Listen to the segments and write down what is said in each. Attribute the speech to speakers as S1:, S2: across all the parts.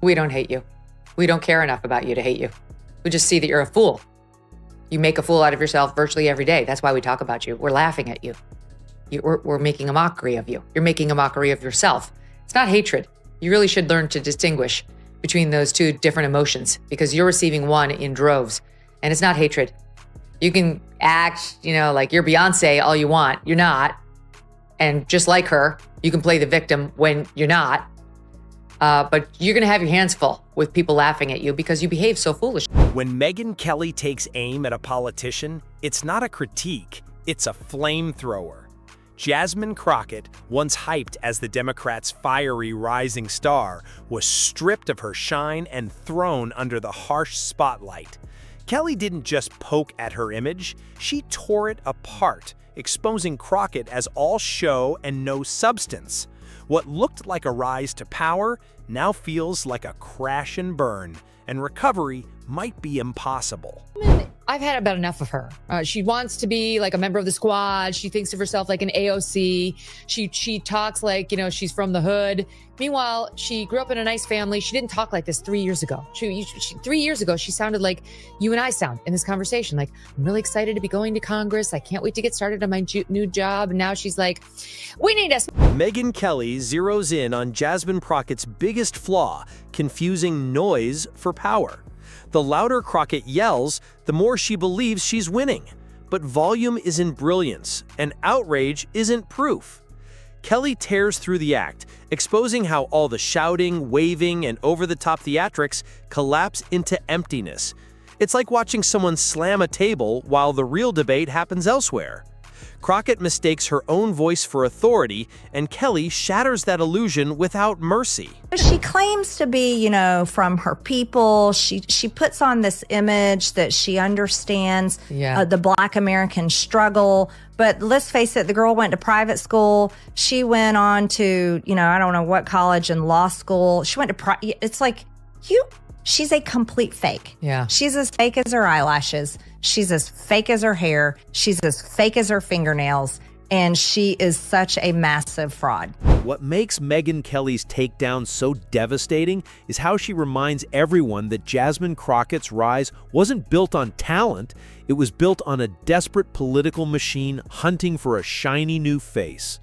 S1: We don't hate you. We don't care enough about you to hate you. We just see that you're a fool. You make a fool out of yourself virtually every day. That's why we talk about you. We're laughing at you. We're making a mockery of you. You're making a mockery of yourself. It's not hatred. You really should learn to distinguish between those two different emotions because you're receiving one in droves, and it's not hatred. You can act, like you're Beyonce all you want. You're not. And just like her, you can play the victim when you're not. But you're going to have your hands full with people laughing at you because you behave so foolish.
S2: When Megyn Kelly takes aim at a politician, it's not a critique, it's a flamethrower. Jasmine Crockett, once hyped as the Democrats' fiery rising star, was stripped of her shine and thrown under the harsh spotlight. Kelly didn't just poke at her image, she tore it apart, exposing Crockett as all show and no substance. What looked like a rise to power now feels like a crash and burn, and recovery might be impossible.
S1: I've had about enough of her. She wants to be like a member of the squad. She thinks of herself like an AOC. She talks like, she's from the hood. Meanwhile, she grew up in a nice family. She didn't talk like this 3 years ago. 3 years ago, she sounded like you and I sound in this conversation. Like, I'm really excited to be going to Congress. I can't wait to get started on my new job. And now she's like, we need us.
S2: Megyn Kelly zeroes in on Jasmine Crockett's biggest flaw, confusing noise for power. The louder Crockett yells, the more she believes she's winning. But volume isn't brilliance, and outrage isn't proof. Kelly tears through the act, exposing how all the shouting, waving, and over-the-top theatrics collapse into emptiness. It's like watching someone slam a table while the real debate happens elsewhere. Crockett mistakes her own voice for authority, and Kelly shatters that illusion without mercy.
S3: She claims to be, from her people. She puts on this image that she understands the Black American struggle. But let's face it, the girl went to private school. She went on to, I don't know what college and law school. She went to, it's like, she's a complete fake.
S1: Yeah.
S3: She's as fake as her eyelashes. She's as fake as her hair. She's as fake as her fingernails. And she is such a massive fraud.
S2: What makes Megyn Kelly's takedown so devastating is how she reminds everyone that Jasmine Crockett's rise wasn't built on talent. It was built on a desperate political machine hunting for a shiny new face.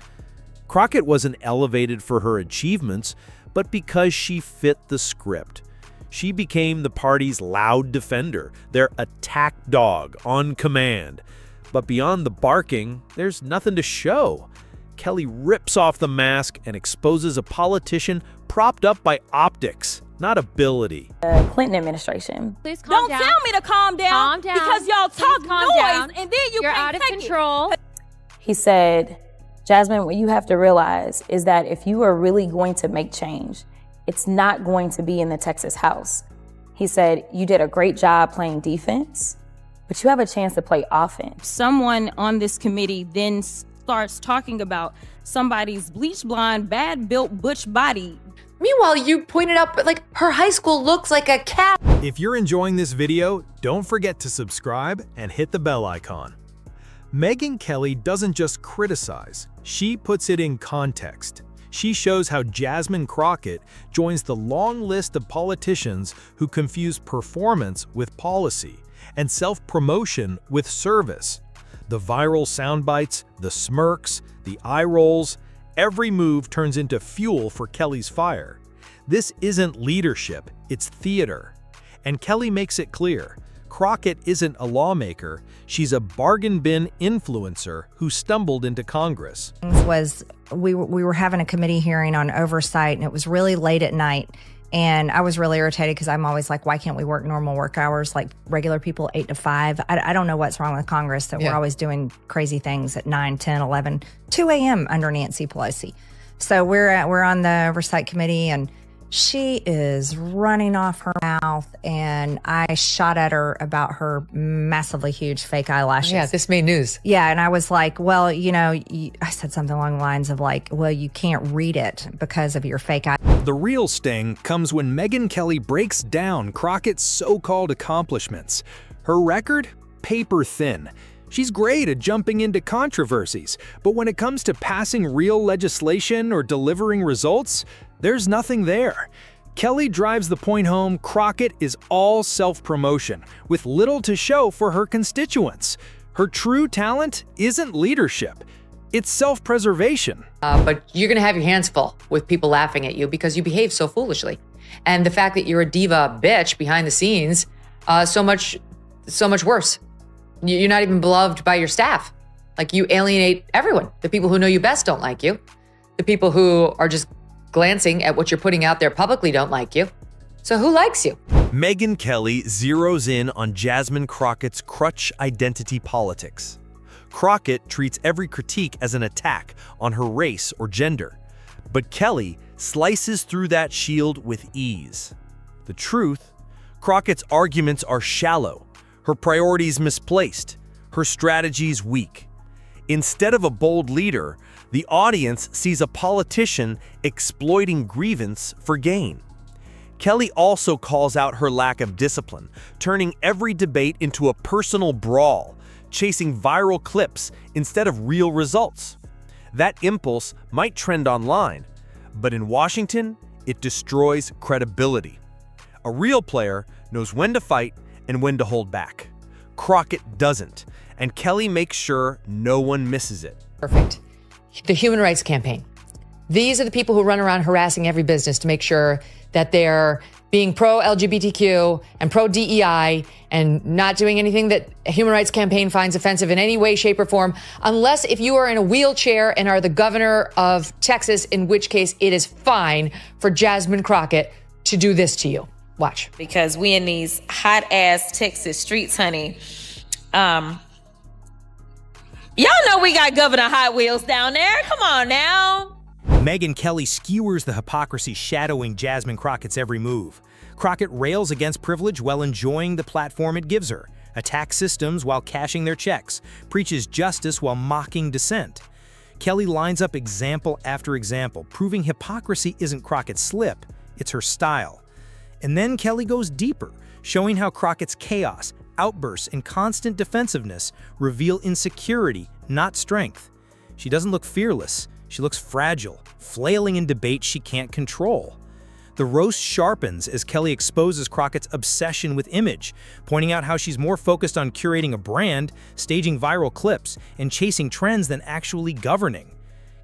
S2: Crockett wasn't elevated for her achievements, but because she fit the script. She became the party's loud defender, their attack dog on command. But beyond the barking, there's nothing to show. Kelly rips off the mask and exposes a politician propped up by optics, not ability.
S4: The Clinton administration.
S5: Please calm down.
S4: Don't tell me to calm down.
S5: Calm down.
S4: Because y'all talk noise and then
S5: You're
S4: can't
S5: out of
S4: take
S5: control.
S4: He said, Jasmine, what you have to realize is that if you are really going to make change, it's not going to be in the Texas House. He said, you did a great job playing defense, but you have a chance to play offense.
S6: Someone on this committee then starts talking about somebody's bleach blonde, bad built butch body.
S1: Meanwhile, you pointed out, like, her high school looks like a cat.
S7: If you're enjoying this video, don't forget to subscribe and hit the bell icon. Megyn Kelly doesn't just criticize, she puts it in context. She shows how Jasmine Crockett joins the long list of politicians who confuse performance with policy and self-promotion with service. The viral sound bites, the smirks, the eye rolls, every move turns into fuel for Kelly's fire. This isn't leadership, it's theater. And Kelly makes it clear, Crockett isn't a lawmaker, she's a bargain bin influencer who stumbled into Congress.
S3: We were having a committee hearing on oversight, and it was really late at night. And I was really irritated because I'm always like, why can't we work normal work hours like regular people, 8 to 5? I don't know what's wrong with Congress that we're always doing crazy things at 9, 10, 11, 2 a.m. under Nancy Pelosi. So we're on the oversight committee, and she is running off her mouth, and I shot at her about her massively huge fake eyelashes.
S1: Yeah, this made news.
S3: Yeah, and I was like, well, I said something along the lines of like, well, you can't read it because of your fake eye.
S7: The real sting comes when Megyn Kelly breaks down Crockett's so-called accomplishments. Her record? Paper thin. She's great at jumping into controversies, but when it comes to passing real legislation or delivering results, there's nothing there. Kelly drives the point home Crockett is all self-promotion, with little to show for her constituents. Her true talent isn't leadership, it's self-preservation.
S1: But you're going to have your hands full with people laughing at you because you behave so foolishly. And the fact that you're a diva bitch behind the scenes, so much worse. You're not even beloved by your staff. Like, you alienate everyone. The people who know you best don't like you. The people who are just glancing at what you're putting out there publicly don't like you. So who likes you?
S2: Megyn Kelly zeroes in on Jasmine Crockett's crutch identity politics. Crockett treats every critique as an attack on her race or gender, but Kelly slices through that shield with ease. The truth? Crockett's arguments are shallow, her priorities misplaced, her strategies weak. Instead of a bold leader, the audience sees a politician exploiting grievance for gain. Kelly also calls out her lack of discipline, turning every debate into a personal brawl, chasing viral clips instead of real results. That impulse might trend online, but in Washington, it destroys credibility. A real player knows when to fight and when to hold back. Crockett doesn't, and Kelly makes sure no one misses it.
S1: Perfect. The Human Rights Campaign. These are the people who run around harassing every business to make sure that they're being pro-LGBTQ and pro-DEI and not doing anything that a Human Rights Campaign finds offensive in any way, shape, or form, unless if you are in a wheelchair and are the governor of Texas, in which case it is fine for Jasmine Crockett to do this to you. Watch.
S5: Because we in these hot-ass Texas streets, honey. Y'all know we got Governor Hot Wheels down there. Come on now.
S8: Megyn Kelly skewers the hypocrisy shadowing Jasmine Crockett's every move. Crockett rails against privilege while enjoying the platform it gives her, attacks systems while cashing their checks, preaches justice while mocking dissent. Kelly lines up example after example, proving hypocrisy isn't Crockett's slip, it's her style. And then Kelly goes deeper, showing how Crockett's chaos, outbursts, and constant defensiveness reveal insecurity, not strength. She doesn't look fearless. She looks fragile, flailing in debates she can't control. The roast sharpens as Kelly exposes Crockett's obsession with image, pointing out how she's more focused on curating a brand, staging viral clips, and chasing trends than actually governing.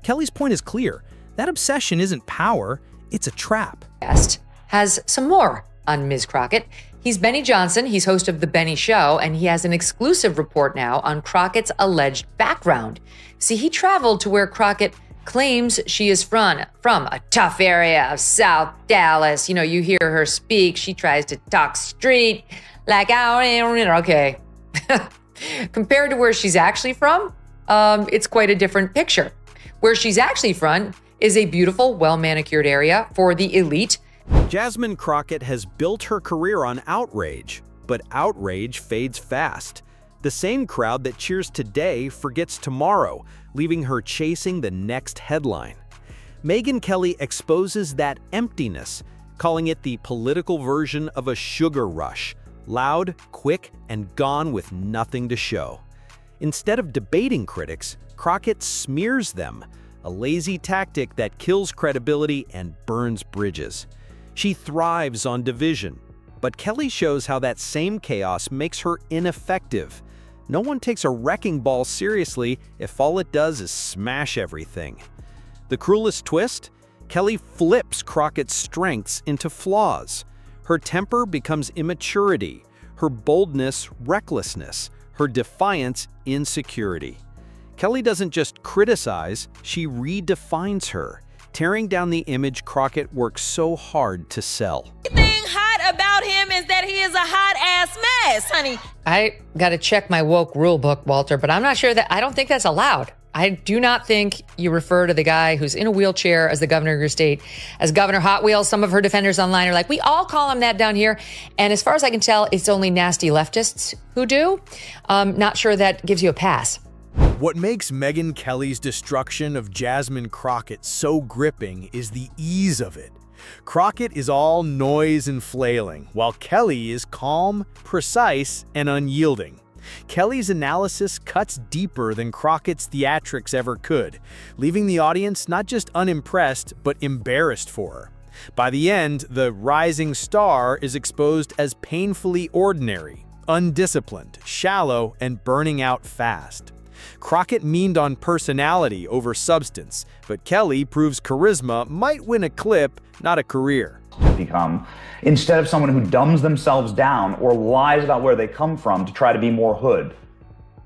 S8: Kelly's point is clear. That obsession isn't power, it's a trap.
S1: Guest has some more on Ms. Crockett. He's Benny Johnson. He's host of The Benny Show, and he has an exclusive report now on Crockett's alleged background. See, he traveled to where Crockett claims she is from a tough area of South Dallas. You know, you hear her speak. She tries to talk street like, okay. Compared to where she's actually from, it's quite a different picture. Where she's actually from is a beautiful, well-manicured area for the elite.
S2: Jasmine Crockett has built her career on outrage, but outrage fades fast. The same crowd that cheers today forgets tomorrow, leaving her chasing the next headline. Megyn Kelly exposes that emptiness, calling it the political version of a sugar rush, loud, quick, and gone with nothing to show. Instead of debating critics, Crockett smears them, a lazy tactic that kills credibility and burns bridges. She thrives on division, but Kelly shows how that same chaos makes her ineffective. No one takes a wrecking ball seriously if all it does is smash everything. The cruelest twist? Kelly flips Crockett's strengths into flaws. Her temper becomes immaturity, her boldness recklessness, her defiance insecurity. Kelly doesn't just criticize, she redefines her, tearing down the image Crockett worked so hard to sell.
S5: The thing hot about him is that he is a hot-ass mess, honey.
S1: I got to check my woke rule book, Walter, but I'm not sure I don't think that's allowed. I do not think you refer to the guy who's in a wheelchair as the governor of your state as Governor Hot Wheels. Some of her defenders online are like, we all call him that down here. And as far as I can tell, it's only nasty leftists who do. Not sure that gives you a pass.
S8: What makes Megyn Kelly's destruction of Jasmine Crockett so gripping is the ease of it. Crockett is all noise and flailing, while Kelly is calm, precise, and unyielding. Kelly's analysis cuts deeper than Crockett's theatrics ever could, leaving the audience not just unimpressed, but embarrassed for her.
S2: By the end, the rising star is exposed as painfully ordinary, undisciplined, shallow, and burning out fast. Crockett leaned on personality over substance, but Kelly proves charisma might win a clip, not a career.
S9: Become, instead of someone who dumbs themselves down or lies about where they come from to try to be more hood.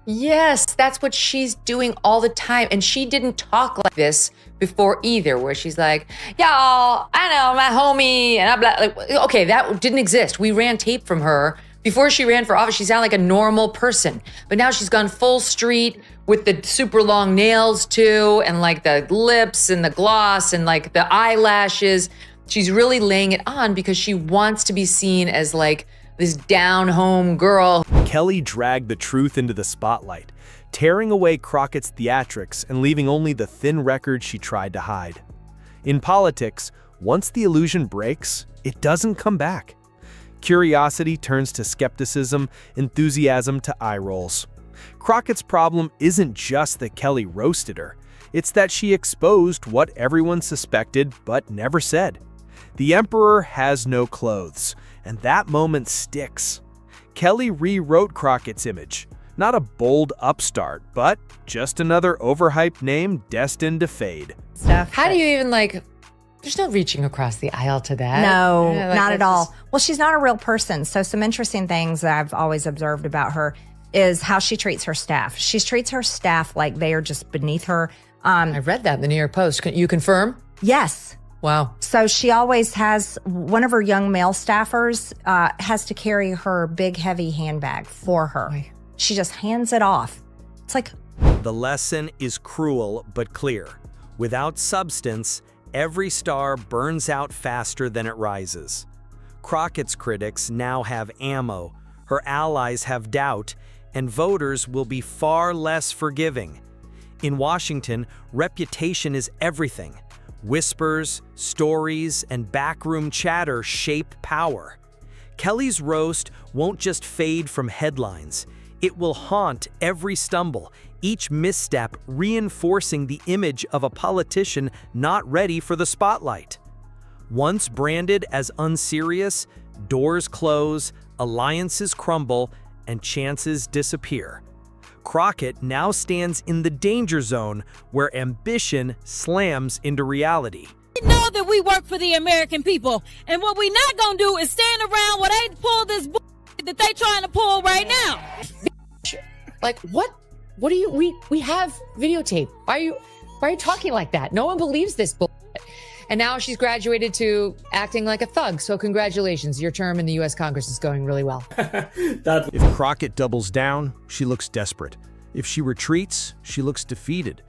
S1: Yes, that's what she's doing all the time. And she didn't talk like this before either, where she's like, y'all, I know, my homie, and I'm like, okay, that didn't exist. We ran tape from her. Before she ran for office, she sounded like a normal person. But now she's gone full street with the super long nails too, and like the lips and the gloss and like the eyelashes. She's really laying it on because she wants to be seen as like this down-home girl.
S2: Kelly dragged the truth into the spotlight, tearing away Crockett's theatrics and leaving only the thin record she tried to hide. In politics, once the illusion breaks, it doesn't come back. Curiosity turns to skepticism, enthusiasm to eye rolls. Crockett's problem isn't just that Kelly roasted her, it's that she exposed what everyone suspected but never said. The emperor has no clothes, and that moment sticks. Kelly rewrote Crockett's image, not a bold upstart, but just another overhyped name destined to fade.
S1: How do you even like, there's no reaching across the aisle to that.
S3: No,
S1: Yeah, like,
S3: not at
S1: that's
S3: all.
S1: just-
S3: Well, she's not a real person. So some interesting things that I've always observed about her is how she treats her staff. She treats her staff like they are just beneath her.
S1: I read that in the New York Post. Can you confirm?
S3: Yes.
S1: Wow.
S3: So she always has, one of her young male staffers has to carry her big, heavy handbag for her. She just hands it off. It's like,
S8: The lesson is cruel but clear. Without substance, every star burns out faster than it rises. Crockett's critics now have ammo, her allies have doubt, and voters will be far less forgiving. In Washington, reputation is everything. Whispers, stories, and backroom chatter shape power. Kelly's roast won't just fade from headlines. It will haunt every stumble, each misstep reinforcing the image of a politician not ready for the spotlight. Once branded as unserious, doors close, alliances crumble, and chances disappear. Crockett now stands in the danger zone where ambition slams into reality.
S6: We know that we work for the American people, and what we not gonna do is stand around while they pull this that they trying to pull right now.
S1: Like, what do you, we have videotape. Why are you talking like that? No one believes this bullshit. And now she's graduated to acting like a thug. So congratulations, your term in the US Congress is going really well.
S2: If Crockett doubles down, she looks desperate. If she retreats, she looks defeated.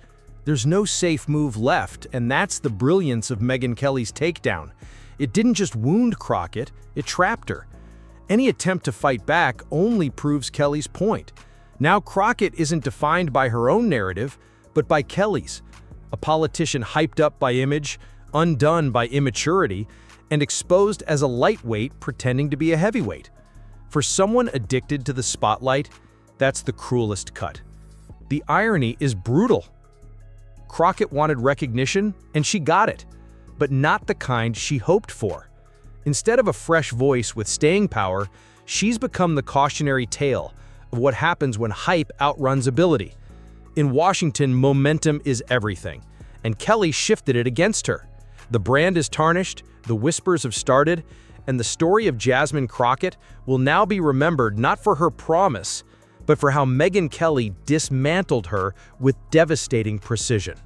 S2: There's no safe move left, and that's the brilliance of Megyn Kelly's takedown. It didn't just wound Crockett, it trapped her. Any attempt to fight back only proves Kelly's point. Now Crockett isn't defined by her own narrative, but by Kelly's. A politician hyped up by image, undone by immaturity, and exposed as a lightweight pretending to be a heavyweight. For someone addicted to the spotlight, that's the cruelest cut. The irony is brutal. Crockett wanted recognition, and she got it, but not the kind she hoped for. Instead of a fresh voice with staying power, she's become the cautionary tale of what happens when hype outruns ability. In Washington, momentum is everything, and Kelly shifted it against her. The brand is tarnished, the whispers have started, and the story of Jasmine Crockett will now be remembered not for her promise, but for how Megyn Kelly dismantled her with devastating precision.